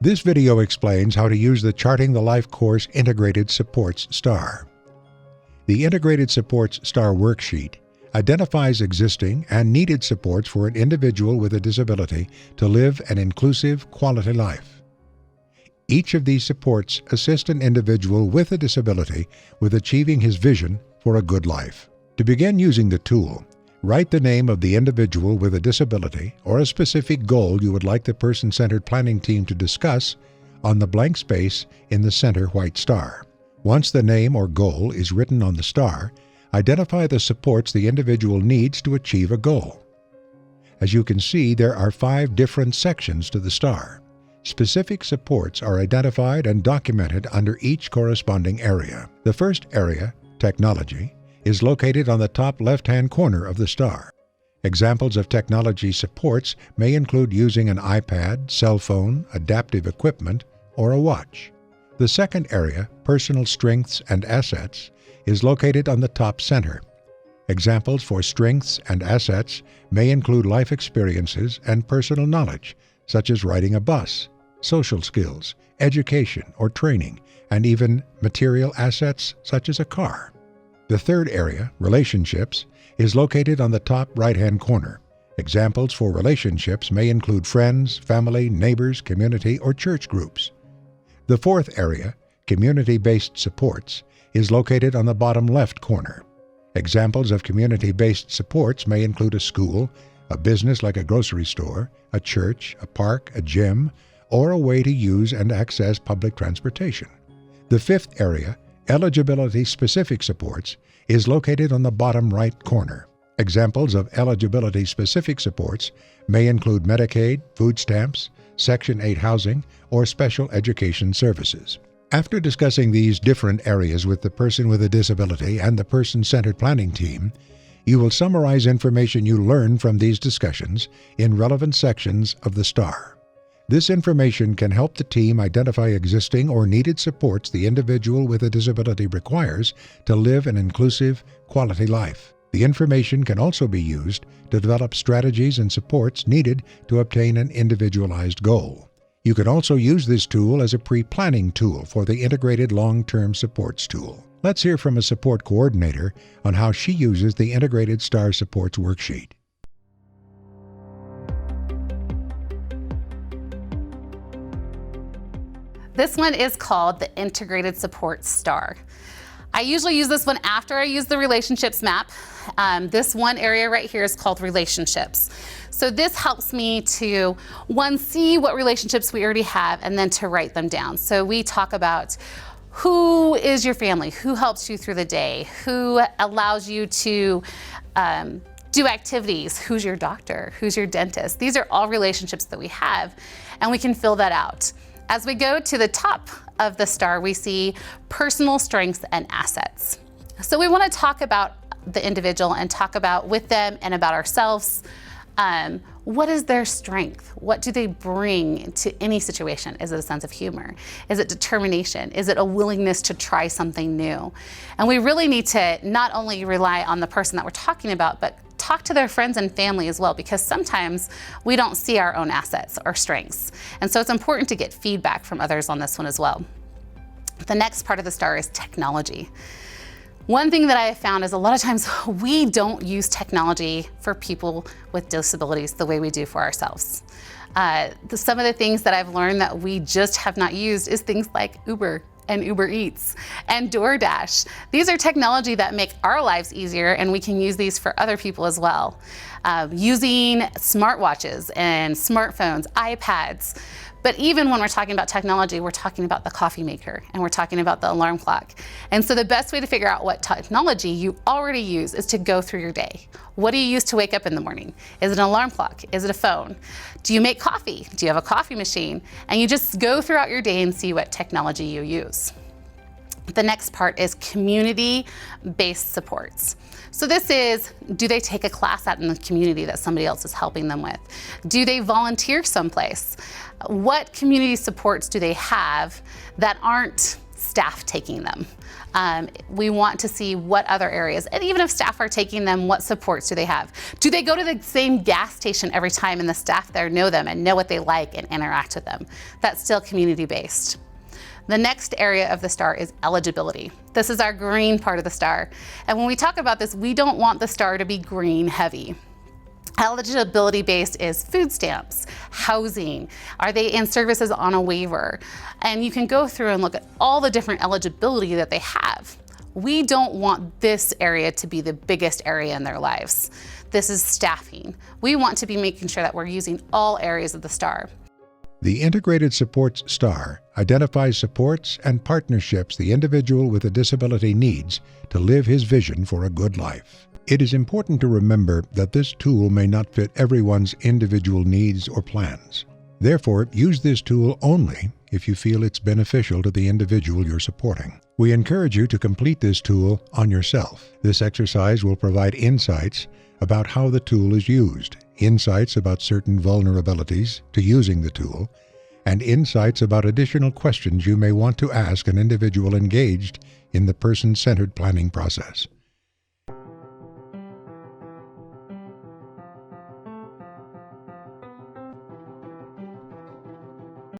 This video explains how to use the Charting the Life course Integrated Supports Star. The Integrated Supports Star worksheet identifies existing and needed supports for an individual with a disability to live an inclusive, quality life. Each of these supports assist an individual with a disability with achieving his vision for a good life. To begin using the tool, write the name of the individual with a disability or a specific goal you would like the person-centered planning team to discuss on the blank space in the center white star. Once the name or goal is written on the star, identify the supports the individual needs to achieve a goal. As you can see, there are 5 different sections to the star. Specific supports are identified and documented under each corresponding area. The first area, Technology, is located on the top left-hand corner of the star. Examples of technology supports may include using an iPad, cell phone, adaptive equipment, or a watch. The second area, Personal Strengths and Assets, is located on the top center. Examples for strengths and assets may include life experiences and personal knowledge, such as riding a bus, social skills, education or training, and even material assets such as a car. The third area, Relationships, is located on the top right-hand corner. Examples for relationships may include friends, family, neighbors, community, or church groups. The fourth area, Community-based supports, is located on the bottom left corner. Examples of community-based supports may include a school, a business like a grocery store, a church, a park, a gym, or a way to use and access public transportation. The fifth area, Eligibility-specific supports, is located on the bottom right corner. Examples of eligibility-specific supports may include Medicaid, food stamps, Section 8 housing, or special education services. After discussing these different areas with the person with a disability and the person-centered planning team, you will summarize information you learned from these discussions in relevant sections of the star. This information can help the team identify existing or needed supports the individual with a disability requires to live an inclusive, quality life. The information can also be used to develop strategies and supports needed to obtain an individualized goal. You can also use this tool as a pre-planning tool for the Integrated Long-Term Supports tool. Let's hear from a support coordinator on how she uses the Integrated Star Supports worksheet. This one is called the Integrated Support Star. I usually use this one after I use the relationships map. This one area right here is called relationships. So this helps me to, one, see what relationships we already have and then to write them down. So we talk about who is your family, who helps you through the day, who allows you to do activities, who's your doctor, who's your dentist. These are all relationships that we have, and we can fill that out. As we go to the top of the star, we see personal strengths and assets. So we want to talk about the individual and talk about with them and about ourselves. What is their strength? What do they bring to any situation? Is it a sense of humor? Is it determination? Is it a willingness to try something new? And we really need to not only rely on the person that we're talking about, but talk to their friends and family as well, because sometimes we don't see our own assets or strengths. And so it's important to get feedback from others on this one as well. The next part of the star is technology. One thing that I have found is a lot of times we don't use technology for people with disabilities the way we do for ourselves. Some of the things that I've learned that we just have not used is things like Uber and Uber Eats and DoorDash. These are technology that make our lives easier, and we can use these for other people as well. Using smartwatches and smartphones, iPads. But even when we're talking about technology, we're talking about the coffee maker and we're talking about the alarm clock. And so the best way to figure out what technology you already use is to go through your day. What do you use to wake up in the morning? Is it an alarm clock? Is it a phone? Do you make coffee? Do you have a coffee machine? And you just go throughout your day and see what technology you use. The next part is community-based supports. So this is, do they take a class out in the community that somebody else is helping them with? Do they volunteer someplace? What community supports do they have that aren't staff taking them? We want to see what other areas, and even if staff are taking them, what supports do they have? Do they go to the same gas station every time and the staff there know them and know what they like and interact with them? That's still community-based. The next area of the STAR is eligibility. This is our green part of the STAR. And when we talk about this, we don't want the STAR to be green heavy. Eligibility based is food stamps, housing, are they in services on a waiver? And you can go through and look at all the different eligibility that they have. We don't want this area to be the biggest area in their lives. This is staffing. We want to be making sure that we're using all areas of the STAR. The Integrated Supports STAR identifies supports and partnerships the individual with a disability needs to live his vision for a good life. It is important to remember that this tool may not fit everyone's individual needs or plans. Therefore, use this tool only if you feel it's beneficial to the individual you're supporting. We encourage you to complete this tool on yourself. This exercise will provide insights about how the tool is used, insights about certain vulnerabilities to using the tool, and insights about additional questions you may want to ask an individual engaged in the person-centered planning process.